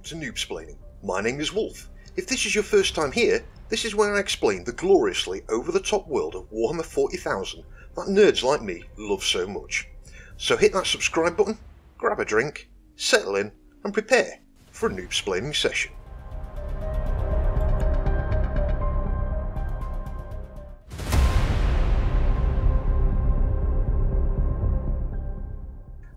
welcome to Noob-Splaining. My name is Wolf. If this is your first time here, this is where I explain the gloriously over-the-top world of Warhammer 40,000 that nerds like me love so much. So hit that subscribe button, grab a drink, settle in, and prepare for a Noob-Splaining session.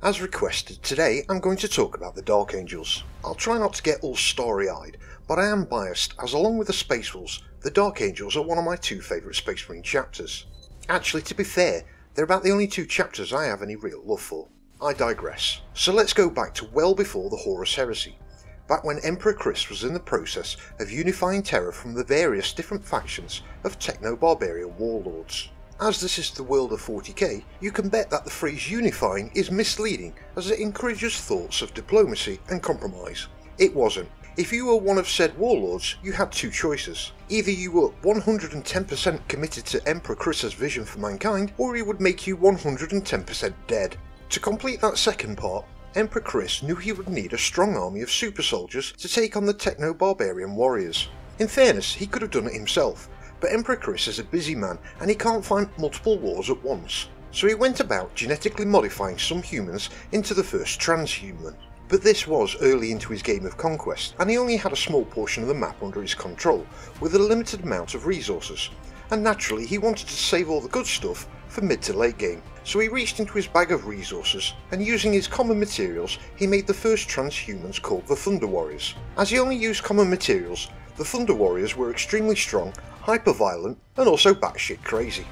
As requested, today I'm going to talk about the Dark Angels. I'll try not to get all starry-eyed, but I am biased as along with the Space Wolves, the Dark Angels are one of my two favourite Space Marine chapters. Actually, to be fair, they're about the only two chapters I have any real love for. I digress. So let's go back to well before the Horus Heresy, back when Emperor Chris was in the process of unifying Terra from the various different factions of techno-barbarian warlords. As this is the world of 40k, you can bet that the phrase unifying is misleading as it encourages thoughts of diplomacy and compromise. It wasn't. If you were one of said warlords, you had two choices. Either you were 110% committed to Emperor Chris's vision for mankind, or he would make you 110% dead. To complete that second part, Emperor Chris knew he would need a strong army of super soldiers to take on the techno-barbarian warriors. In fairness, he could have done it himself, but Emperor Chris is a busy man and he can't find multiple wars at once, so he went about genetically modifying some humans into the first transhuman. But this was early into his game of conquest, and he only had a small portion of the map under his control, with a limited amount of resources, and naturally he wanted to save all the good stuff for mid to late game. So he reached into his bag of resources, and using his common materials, he made the first transhumans called the Thunder Warriors. As he only used common materials, the Thunder Warriors were extremely strong, hyper-violent, and also batshit crazy.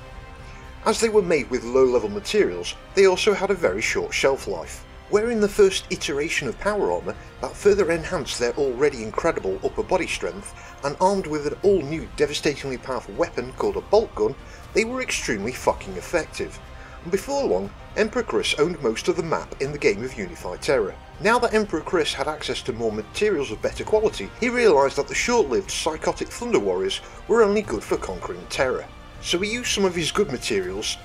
As they were made with low-level materials, they also had a very short shelf life. Where in the first iteration of power armour that further enhanced their already incredible upper body strength, and armed with an all-new devastatingly powerful weapon called a bolt gun, they were extremely fucking effective. And before long, Emperor Chris owned most of the map in the game of Unified Terra. Now that Emperor Chris had access to more materials of better quality, he realised that the short-lived psychotic Thunder Warriors were only good for conquering Terra. So he used some of his good materials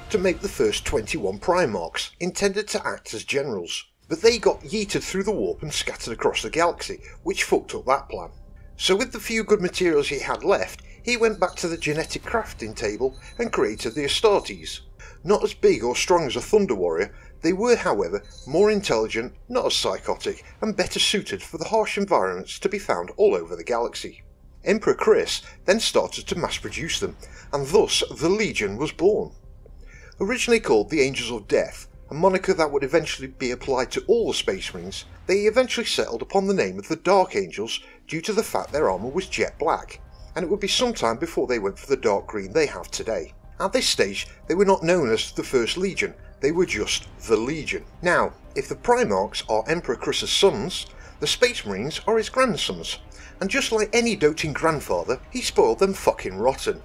to make the first 21 Primarchs, intended to act as generals. But they got yeeted through the warp and scattered across the galaxy, which fucked up that plan. So with the few good materials he had left, he went back to the genetic crafting table and created the Astartes. Not as big or strong as a Thunder Warrior, they were however more intelligent, not as psychotic, and better suited for the harsh environments to be found all over the galaxy. Emperor Chris then started to mass produce them, and thus the Legion was born. Originally called the Angels of Death, a moniker that would eventually be applied to all the Space Marines, they eventually settled upon the name of the Dark Angels due to the fact their armour was jet black, and it would be some time before they went for the dark green they have today. At this stage, they were not known as the First Legion, they were just the Legion. Now, if the Primarchs are Emperor Chris's sons, the Space Marines are his grandsons, and just like any doting grandfather, he spoiled them fucking rotten.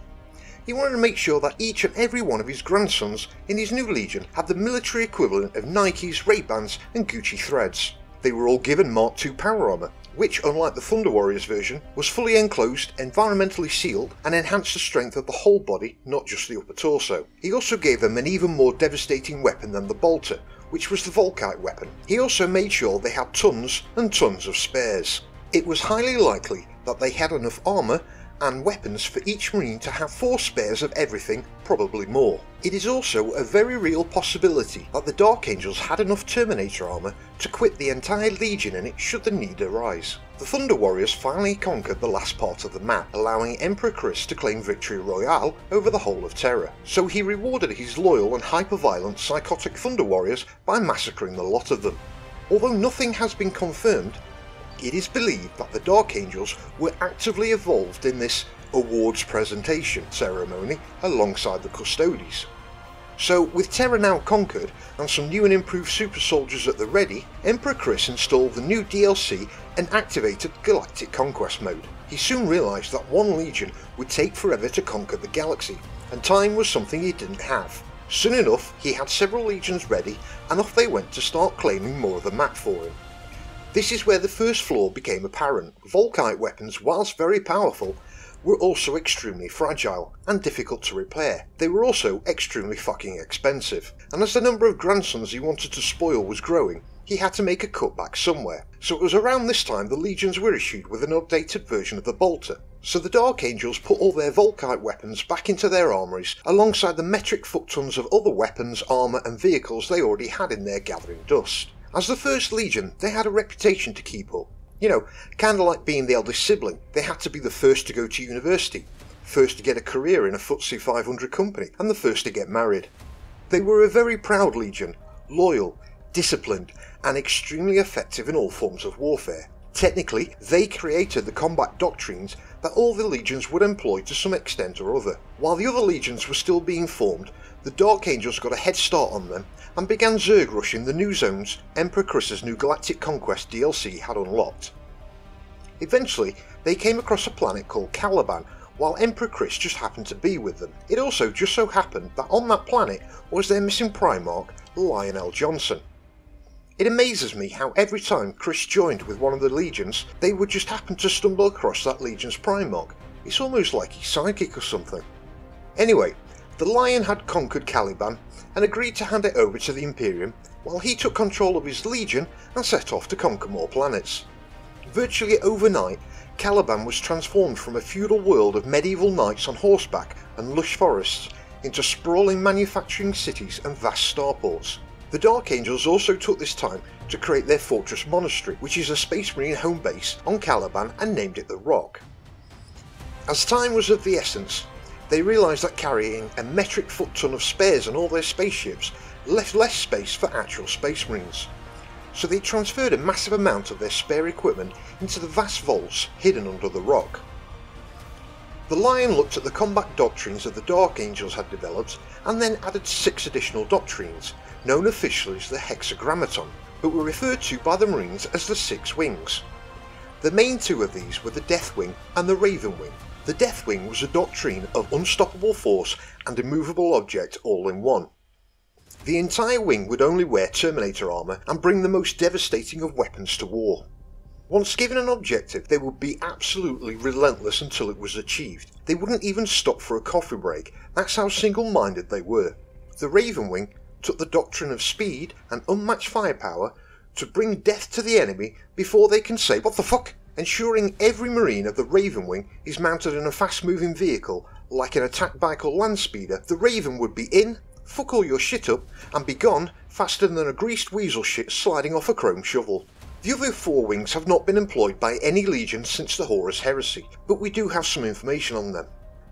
He wanted to make sure that each and every one of his grandsons in his new Legion had the military equivalent of Nikes, Ray-Bans and Gucci threads. They were all given Mark II power armour, which, unlike the Thunder Warriors version, was fully enclosed, environmentally sealed, and enhanced the strength of the whole body, not just the upper torso. He also gave them an even more devastating weapon than the Bolter, which was the Volkite weapon. He also made sure they had tons and tons of spares. It was highly likely that they had enough armour and weapons for each Marine to have 4 spares of everything, probably more. It is also a very real possibility that the Dark Angels had enough Terminator armour to quit the entire Legion in it should the need arise. The Thunder Warriors finally conquered the last part of the map, allowing Emperor Chris to claim victory royale over the whole of Terra. So he rewarded his loyal and hyper-violent psychotic Thunder Warriors by massacring the lot of them. Although nothing has been confirmed, it is believed that the Dark Angels were actively involved in this awards presentation ceremony alongside the Custodes. So with Terra now conquered and some new and improved super soldiers at the ready, Emperor Chris installed the new DLC and activated Galactic Conquest mode. He soon realised that one Legion would take forever to conquer the galaxy, and time was something he didn't have. Soon enough he had several legions ready, and off they went to start claiming more of the map for him. This is where the first flaw became apparent. Volkite weapons, whilst very powerful, were also extremely fragile and difficult to repair. They were also extremely fucking expensive, and as the number of grandsons he wanted to spoil was growing, he had to make a cutback somewhere. So it was around this time the legions were issued with an updated version of the bolter. So the Dark Angels put all their Volkite weapons back into their armories alongside the metric foot-tons of other weapons, armour and vehicles they already had in there gathering dust. As the first legion, they had a reputation to keep up. You know, kinda like being the eldest sibling. They had to be the first to go to university, first to get a career in a FTSE 500 company, and the first to get married. They were a very proud legion, loyal, disciplined, and extremely effective in all forms of warfare. Technically, they created the combat doctrines that all the legions would employ to some extent or other. While the other legions were still being formed, the Dark Angels got a head start on them and began Zerg rushing the new zones Emperor Chris's new Galactic Conquest DLC had unlocked. Eventually, they came across a planet called Caliban, while Emperor Chris just happened to be with them. It also just so happened that on that planet was their missing Primarch, Lionel Johnson. It amazes me how every time Chris joined with one of the legions, they would just happen to stumble across that legion's Primarch. It's almost like he's sidekick or something. Anyway, the Lion had conquered Caliban and agreed to hand it over to the Imperium, while he took control of his legion and set off to conquer more planets. Virtually overnight, Caliban was transformed from a feudal world of medieval knights on horseback and lush forests into sprawling manufacturing cities and vast starports. The Dark Angels also took this time to create their Fortress Monastery, which is a Space Marine home base on Caliban, and named it the Rock. As time was of the essence, they realised that carrying a metric foot-ton of spares on all their spaceships left less space for actual Space Marines. So they transferred a massive amount of their spare equipment into the vast vaults hidden under the Rock. The Lion looked at the combat doctrines that the Dark Angels had developed and then added 6 additional doctrines, known officially as the Hexagrammaton, but were referred to by the Marines as the 6 Wings. The main 2 of these were the Death Wing and the Raven Wing. The Death Wing was a doctrine of unstoppable force and immovable object all in one. The entire wing would only wear Terminator armour and bring the most devastating of weapons to war. Once given an objective, they would be absolutely relentless until it was achieved. They wouldn't even stop for a coffee break, that's how single-minded they were. The Raven Wing took the doctrine of speed and unmatched firepower to bring death to the enemy before they can say "what the fuck," ensuring every Marine of the Raven Wing is mounted in a fast-moving vehicle like an attack bike or land speeder. The Raven would be in, fuck all your shit up, and be gone faster than a greased weasel shit sliding off a chrome shovel. The other 4 wings have not been employed by any legion since the Horus Heresy, but we do have some information on them.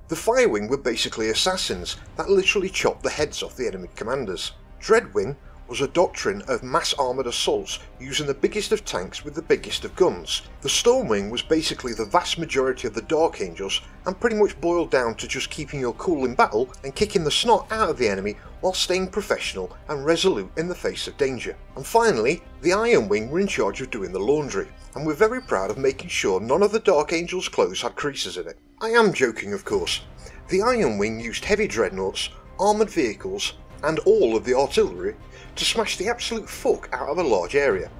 The Fire Wing were basically assassins that literally chopped the heads off the enemy commanders. Dread Wing was a doctrine of mass armoured assaults using the biggest of tanks with the biggest of guns. The Storm Wing was basically the vast majority of the Dark Angels and pretty much boiled down to just keeping your cool in battle and kicking the snot out of the enemy while staying professional and resolute in the face of danger. And finally, the Iron Wing were in charge of doing the laundry, and we're very proud of making sure none of the Dark Angels' clothes had creases in it. I am joking, of course. The Iron Wing used heavy dreadnoughts, armoured vehicles, and all of the artillery to smash the absolute fuck out of a large area.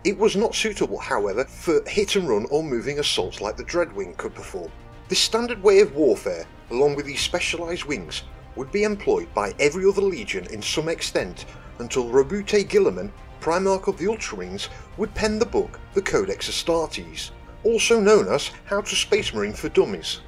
It was not suitable, however, for hit and run or moving assaults like the Dreadwing could perform. This standard way of warfare, along with these specialised wings, would be employed by every other legion in some extent until Robute Guilliman, Primarch of the Ultramarines, would pen the book The Codex Astartes, also known as How to Space Marine for Dummies.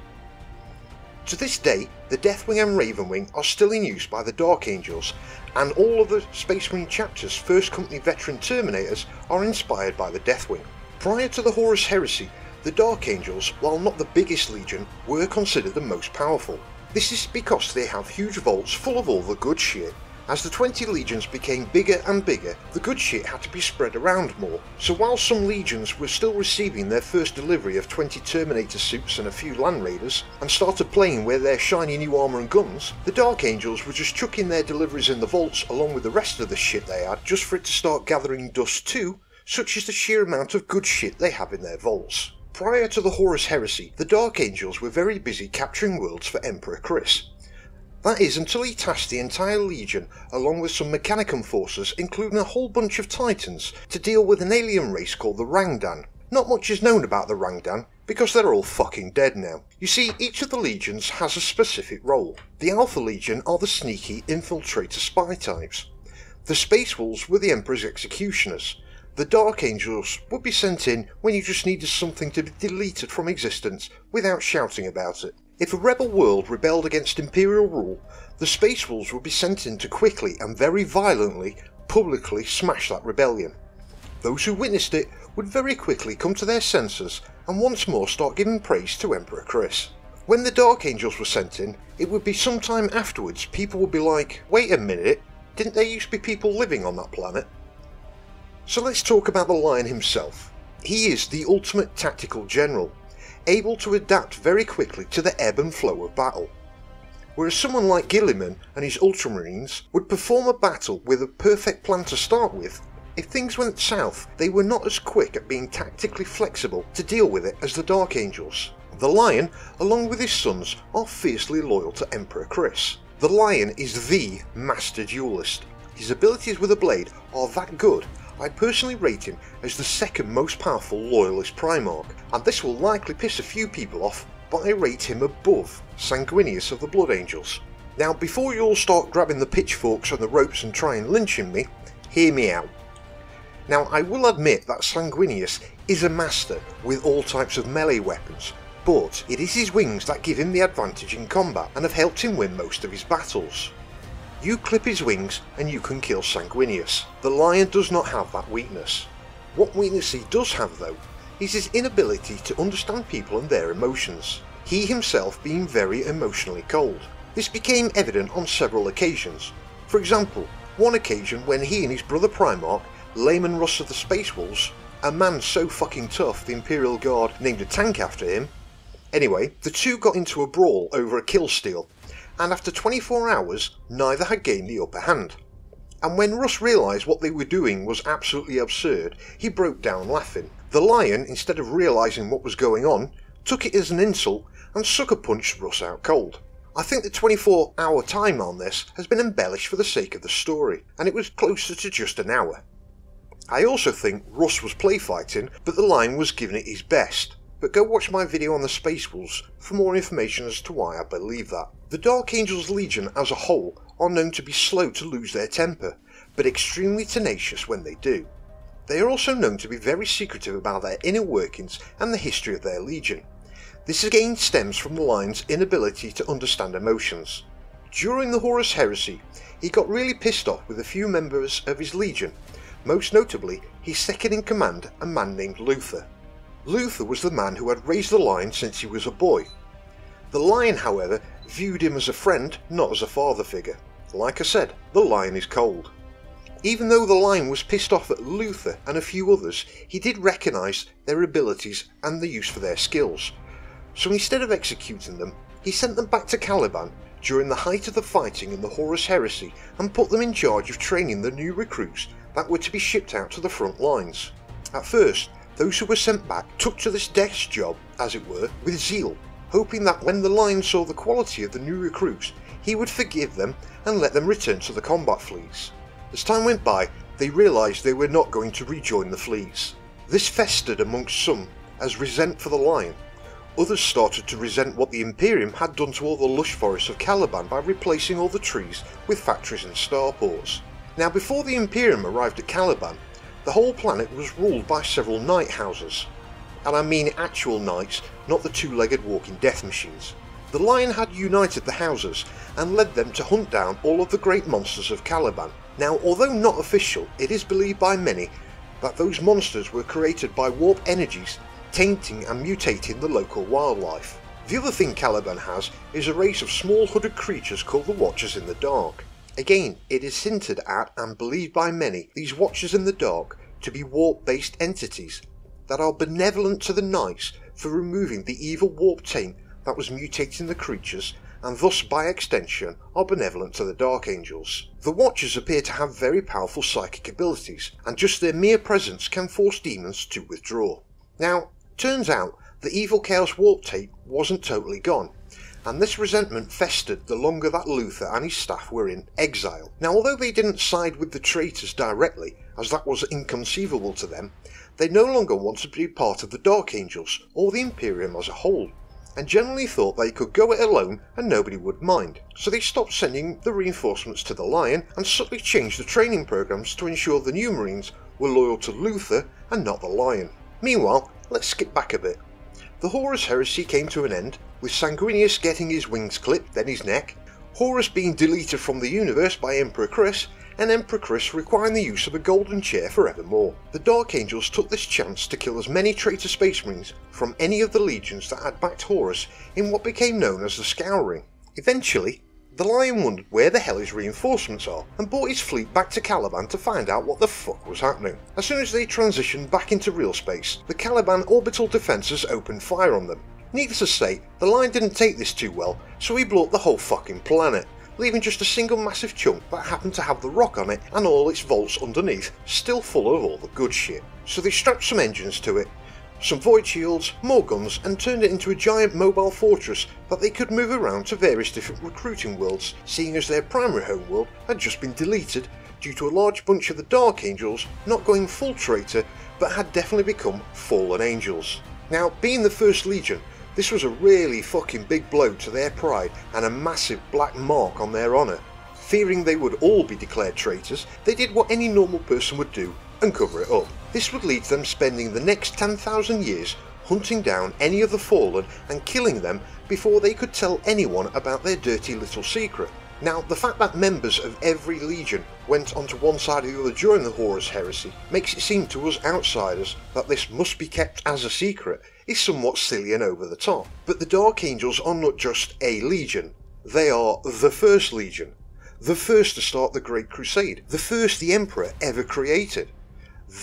To this day, the Deathwing and Ravenwing are still in use by the Dark Angels, and all of the Space Marine chapter's First Company veteran Terminators are inspired by the Deathwing. Prior to the Horus Heresy, the Dark Angels, while not the biggest legion, were considered the most powerful. This is because they have huge vaults full of all the good shit. As the 20 legions became bigger and bigger, the good shit had to be spread around more, so while some legions were still receiving their first delivery of 20 Terminator suits and a few Land Raiders, and started playing with their shiny new armour and guns, the Dark Angels were just chucking their deliveries in the vaults along with the rest of the shit they had, just for it to start gathering dust too, such is the sheer amount of good shit they have in their vaults. Prior to the Horus Heresy, the Dark Angels were very busy capturing worlds for Emperor Chris. That is, until he tasked the entire Legion, along with some Mechanicum forces, including a whole bunch of Titans, to deal with an alien race called the Rangdan. Not much is known about the Rangdan, because they're all fucking dead now. You see, each of the legions has a specific role. The Alpha Legion are the sneaky infiltrator spy types. The Space Wolves were the Emperor's executioners. The Dark Angels would be sent in when you just needed something to be deleted from existence without shouting about it. If a rebel world rebelled against Imperial rule, the Space Wolves would be sent in to quickly and very violently, publicly smash that rebellion. Those who witnessed it would very quickly come to their senses and once more start giving praise to Emperor Chris. When the Dark Angels were sent in, it would be some time afterwards people would be like, wait a minute, didn't there used to be people living on that planet? So let's talk about the Lion himself. He is the ultimate tactical general, able to adapt very quickly to the ebb and flow of battle. Whereas someone like Gilliman and his Ultramarines would perform a battle with a perfect plan to start with, if things went south, they were not as quick at being tactically flexible to deal with it as the Dark Angels. The Lion, along with his sons, are fiercely loyal to Emperor Chris. The Lion is the master duelist. His abilities with a blade are that good. I personally rate him as the second most powerful loyalist Primarch, and this will likely piss a few people off, but I rate him above Sanguinius of the Blood Angels. Now before you all start grabbing the pitchforks and the ropes and try and lynching me, hear me out. Now I will admit that Sanguinius is a master with all types of melee weapons, but it is his wings that give him the advantage in combat and have helped him win most of his battles. You clip his wings and you can kill Sanguinius. The Lion does not have that weakness. What weakness he does have though, is his inability to understand people and their emotions, he himself being very emotionally cold. This became evident on several occasions. For example, one occasion when he and his brother Primarch, Layman Russ of the Space Wolves, a man so fucking tough the Imperial Guard named a tank after him. Anyway, the two got into a brawl over a kill steal, and after 24 hours, neither had gained the upper hand. And when Russ realised what they were doing was absolutely absurd, he broke down laughing. The Lion, instead of realising what was going on, took it as an insult and sucker punched Russ out cold. I think the 24-hour time on this has been embellished for the sake of the story, and it was closer to just an hour. I also think Russ was play fighting, but the Lion was giving it his best. But go watch my video on the Space Wolves for more information as to why I believe that. The Dark Angels Legion as a whole are known to be slow to lose their temper, but extremely tenacious when they do. They are also known to be very secretive about their inner workings and the history of their legion. This again stems from the Lion's inability to understand emotions. During the Horus Heresy, he got really pissed off with a few members of his legion, most notably his second in command, a man named Luther. Luther was the man who had raised the Lion since he was a boy. The Lion, however, viewed him as a friend, not as a father figure. Like I said, the Lion is cold. Even though the Lion was pissed off at Luther and a few others, he did recognise their abilities and the use for their skills. So instead of executing them, he sent them back to Caliban during the height of the fighting in the Horus Heresy and put them in charge of training the new recruits that were to be shipped out to the front lines. At first, those who were sent back took to this desk job, as it were, with zeal, hoping that when the Lion saw the quality of the new recruits, he would forgive them and let them return to the combat fleets. As time went by, they realised they were not going to rejoin the fleets. This festered amongst some as resent for the Lion. Others started to resent what the Imperium had done to all the lush forests of Caliban by replacing all the trees with factories and starports. Now before the Imperium arrived at Caliban, the whole planet was ruled by several knight houses. And I mean actual knights, not the two-legged walking death machines. The Lion had united the houses and led them to hunt down all of the great monsters of Caliban. Now, although not official, it is believed by many that those monsters were created by warp energies tainting and mutating the local wildlife. The other thing Caliban has is a race of small hooded creatures called the Watchers in the Dark. Again, it is hinted at and believed by many these Watchers in the Dark to be warp-based entities that are benevolent to the knights for removing the evil warp taint that was mutating the creatures, and thus by extension are benevolent to the Dark Angels. The Watchers appear to have very powerful psychic abilities, and just their mere presence can force demons to withdraw. Now, turns out the evil Chaos warp taint wasn't totally gone, and this resentment festered the longer that Luther and his staff were in exile. Now, although they didn't side with the traitors directly, as that was inconceivable to them, they no longer wanted to be part of the Dark Angels or the Imperium as a whole, and generally thought they could go it alone and nobody would mind. So they stopped sending the reinforcements to the Lion and subtly changed the training programs to ensure the new Marines were loyal to Luther and not the Lion. Meanwhile, let's skip back a bit. The Horus Heresy came to an end, with Sanguinius getting his wings clipped, then his neck, Horus being deleted from the universe by Emperor Chris, and Emperor Chris requiring the use of a golden chair forevermore. The Dark Angels took this chance to kill as many traitor Space Marines from any of the legions that had backed Horus in what became known as the Scouring. Eventually, the Lion wondered where the hell his reinforcements are, and brought his fleet back to Caliban to find out what the fuck was happening. As soon as they transitioned back into real space, the Caliban orbital defences opened fire on them. Needless to say, the Lion didn't take this too well, so he blew up the whole fucking planet, leaving just a single massive chunk that happened to have the rock on it and all its vaults underneath still full of all the good shit. So they strapped some engines to it, some void shields, more guns, and turned it into a giant mobile fortress that they could move around to various different recruiting worlds, seeing as their primary homeworld had just been deleted due to a large bunch of the Dark Angels not going full traitor but had definitely become fallen angels. Now, being the First Legion, this was a really fucking big blow to their pride and a massive black mark on their honour. Fearing they would all be declared traitors, they did what any normal person would do and cover it up. This would lead to them spending the next 10,000 years hunting down any of the fallen and killing them before they could tell anyone about their dirty little secret. Now, the fact that members of every legion went onto one side or the other during the Horus Heresy makes it seem to us outsiders that this must be kept as a secret is somewhat silly and over the top. But the Dark Angels are not just a legion, they are the First Legion, the first to start the Great Crusade, the first the Emperor ever created.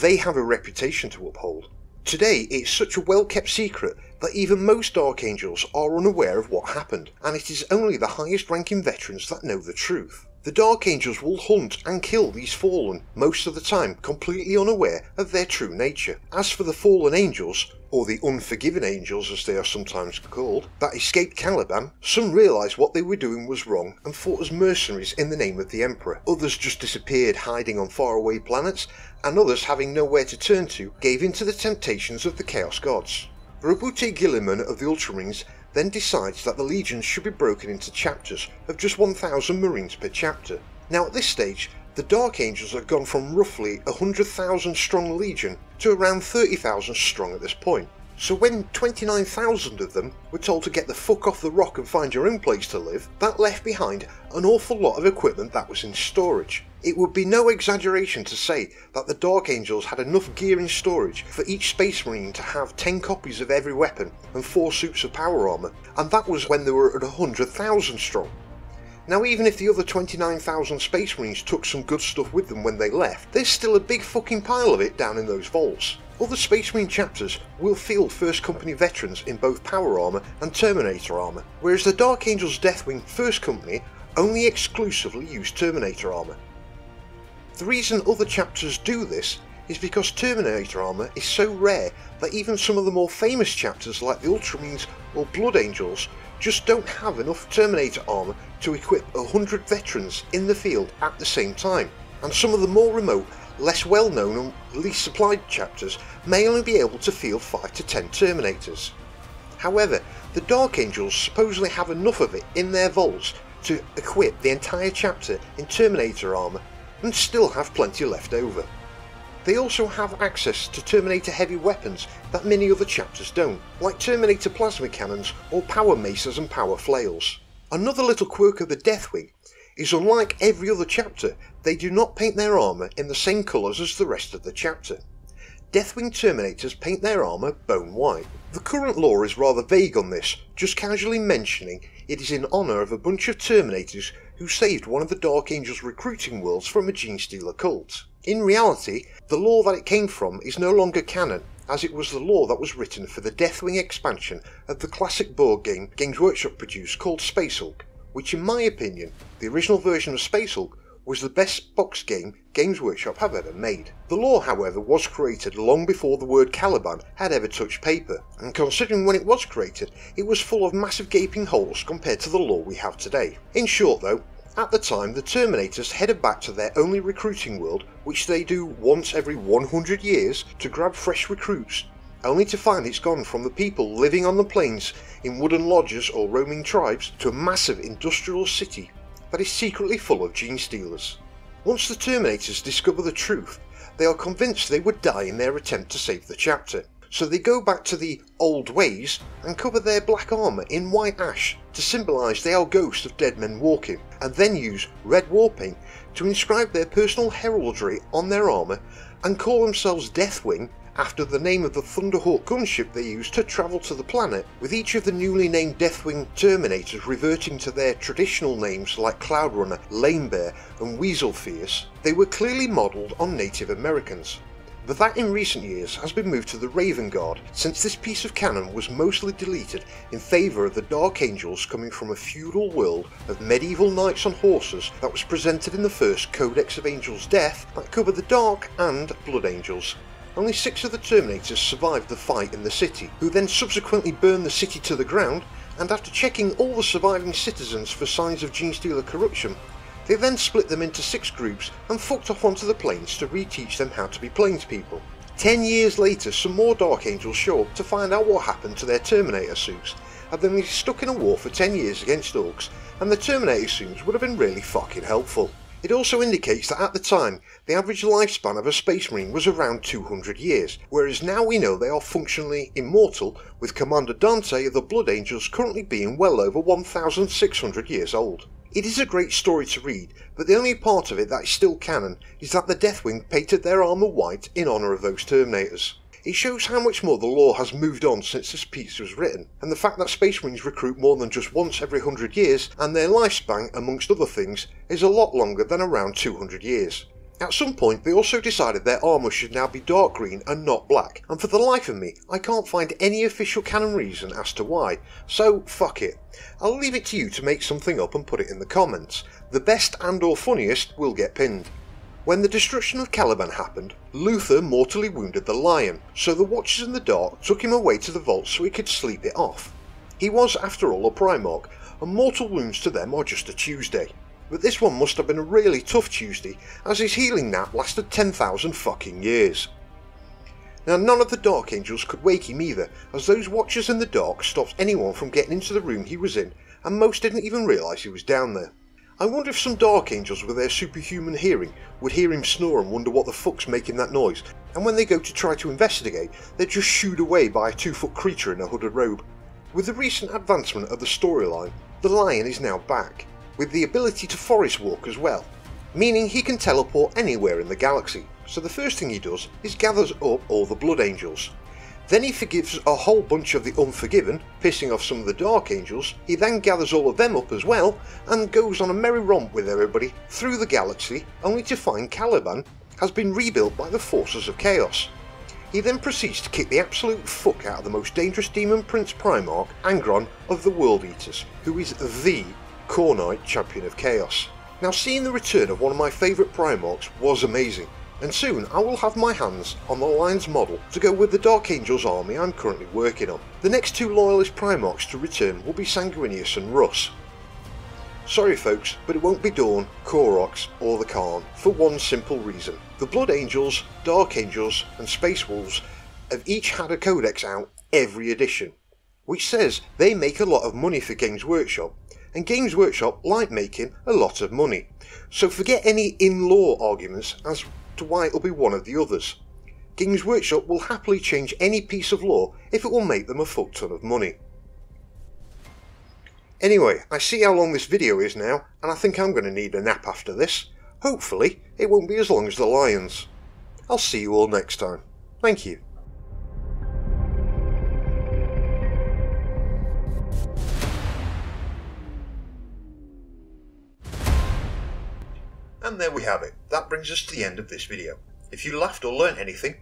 They have a reputation to uphold. Today it's such a well kept secret that even most Dark Angels are unaware of what happened, and it is only the highest ranking veterans that know the truth. The Dark Angels will hunt and kill these fallen, most of the time completely unaware of their true nature. As for the fallen angels, or the unforgiven angels as they are sometimes called, that escaped Caliban, some realised what they were doing was wrong and fought as mercenaries in the name of the Emperor. Others just disappeared hiding on faraway planets, and others, having nowhere to turn to, gave in to the temptations of the Chaos Gods. Robute Gilliman of the Ultramarines then decides that the legions should be broken into chapters of just 1,000 Marines per chapter. Now at this stage, the Dark Angels have gone from roughly 100,000 strong legion to around 30,000 strong at this point. So when 29,000 of them were told to get the fuck off the rock and find your own place to live, that left behind an awful lot of equipment that was in storage. It would be no exaggeration to say that the Dark Angels had enough gear in storage for each Space Marine to have 10 copies of every weapon and 4 suits of power armour, and that was when they were at 100,000 strong. Now, even if the other 29,000 Space Marines took some good stuff with them when they left, there's still a big fucking pile of it down in those vaults. Other Space Marine chapters will field First Company veterans in both power armour and Terminator armour, whereas the Dark Angels Deathwing First Company only exclusively use Terminator armour. The reason other chapters do this is because Terminator armour is so rare that even some of the more famous chapters like the Ultramarines or Blood Angels just don't have enough Terminator armour to equip 100 veterans in the field at the same time, and some of the more remote, less well known and least supplied chapters may only be able to field 5 to 10 Terminators. However, the Dark Angels supposedly have enough of it in their vaults to equip the entire chapter in Terminator armour and still have plenty left over. They also have access to Terminator heavy weapons that many other chapters don't, like Terminator plasma cannons or power maces and power flails. Another little quirk of the Deathwing is, unlike every other chapter, they do not paint their armour in the same colours as the rest of the chapter. Deathwing Terminators paint their armour bone white. The current lore is rather vague on this, just casually mentioning it is in honour of a bunch of Terminators who saved one of the Dark Angels recruiting worlds from a gene stealer cult. In reality, the lore that it came from is no longer canon, as it was the lore that was written for the Deathwing expansion of the classic board game Games Workshop produced called Space Hulk, which in my opinion, the original version of Space Hulk was the best box game Games Workshop have ever made. The lore, however, was created long before the word Caliban had ever touched paper, and considering when it was created, it was full of massive gaping holes compared to the lore we have today. In short though, At the time, the Terminators headed back to their only recruiting world, which they do once every 100 years, to grab fresh recruits, only to find it's gone from the people living on the plains in wooden lodges or roaming tribes to a massive industrial city that is secretly full of gene stealers. Once the Terminators discover the truth, they are convinced they would die in their attempt to save the chapter, so they go back to the old ways and cover their black armour in white ash to symbolise they are ghosts of dead men walking, and then use red war paint to inscribe their personal heraldry on their armour and call themselves Deathwing after the name of the Thunderhawk gunship they used to travel to the planet, with each of the newly named Deathwing Terminators reverting to their traditional names like Cloudrunner, Lanebear and Weaselfierce. They were clearly modelled on Native Americans, but that in recent years has been moved to the Raven Guard, since this piece of canon was mostly deleted in favour of the Dark Angels coming from a feudal world of medieval knights on horses that was presented in the first Codex of Angels' Death that covered the Dark and Blood Angels. Only 6 of the Terminators survived the fight in the city, who then subsequently burned the city to the ground, and after checking all the surviving citizens for signs of Genestealer corruption, they then split them into 6 groups and fucked off onto the plains to reteach them how to be plains people. 10 years later, some more Dark Angels show up to find out what happened to their Terminator suits, and then they stuck in a war for 10 years against Orcs, and the Terminator suits would have been really fucking helpful. It also indicates that at the time, the average lifespan of a Space Marine was around 200 years, whereas now we know they are functionally immortal, with Commander Dante of the Blood Angels currently being well over 1,600 years old. It is a great story to read, but the only part of it that is still canon is that the Deathwing painted their armour white in honour of those Terminators. It shows how much more the lore has moved on since this piece was written, and the fact that Space Marines recruit more than just once every 100 years, and their lifespan, amongst other things, is a lot longer than around 200 years. At some point they also decided their armour should now be dark green and not black, and for the life of me I can't find any official canon reason as to why, so fuck it. I'll leave it to you to make something up and put it in the comments. The best and or funniest will get pinned. When the destruction of Caliban happened, Luther mortally wounded the lion, so the Watchers in the Dark took him away to the vault so he could sleep it off. He was, after all, a Primarch, and mortal wounds to them are just a Tuesday. But this one must have been a really tough Tuesday, as his healing nap lasted 10,000 fucking years. Now none of the Dark Angels could wake him either, as those Watchers in the Dark stopped anyone from getting into the room he was in, and most didn't even realise he was down there. I wonder if some Dark Angels with their superhuman hearing would hear him snore and wonder what the fuck's making that noise, and when they go to try to investigate, they're just shooed away by a 2-foot creature in a hooded robe. With the recent advancement of the storyline, the lion is now back, with the ability to forest walk as well, meaning he can teleport anywhere in the galaxy, so the first thing he does is gathers up all the Blood Angels. Then he forgives a whole bunch of the Unforgiven, pissing off some of the Dark Angels. He then gathers all of them up as well, and goes on a merry romp with everybody through the galaxy, only to find Caliban has been rebuilt by the forces of Chaos. He then proceeds to kick the absolute fuck out of the most dangerous Demon Prince Primarch, Angron of the World Eaters, who is the Kharonite Champion of Chaos. Now seeing the return of one of my favourite Primarchs was amazing, and soon I will have my hands on the Lion's model to go with the Dark Angels army I'm currently working on. The next 2 loyalist Primarchs to return will be Sanguinius and Russ. Sorry folks, but it won't be Dawn, Koroks or the Khan, for one simple reason. The Blood Angels, Dark Angels and Space Wolves have each had a codex out every edition, which says they make a lot of money for Games Workshop, and Games Workshop like making a lot of money, so forget any in-law arguments as to why it'll be one of the others. Games Workshop will happily change any piece of lore if it will make them a fuck ton of money. Anyway, I see how long this video is now, and I think I'm going to need a nap after this. Hopefully it won't be as long as the Lions. I'll see you all next time. Thank you. And there we have it. That brings us to the end of this video. If you laughed or learnt anything,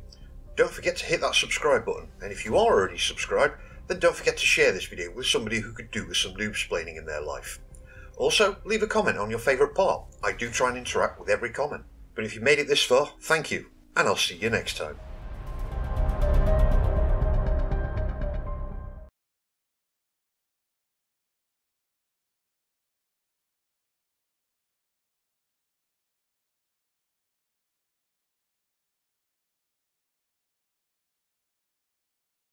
don't forget to hit that subscribe button, and if you are already subscribed, then don't forget to share this video with somebody who could do with some noob-splaining in their life. Also, leave a comment on your favourite part. I do try and interact with every comment. But if you made it this far, thank you, and I'll see you next time.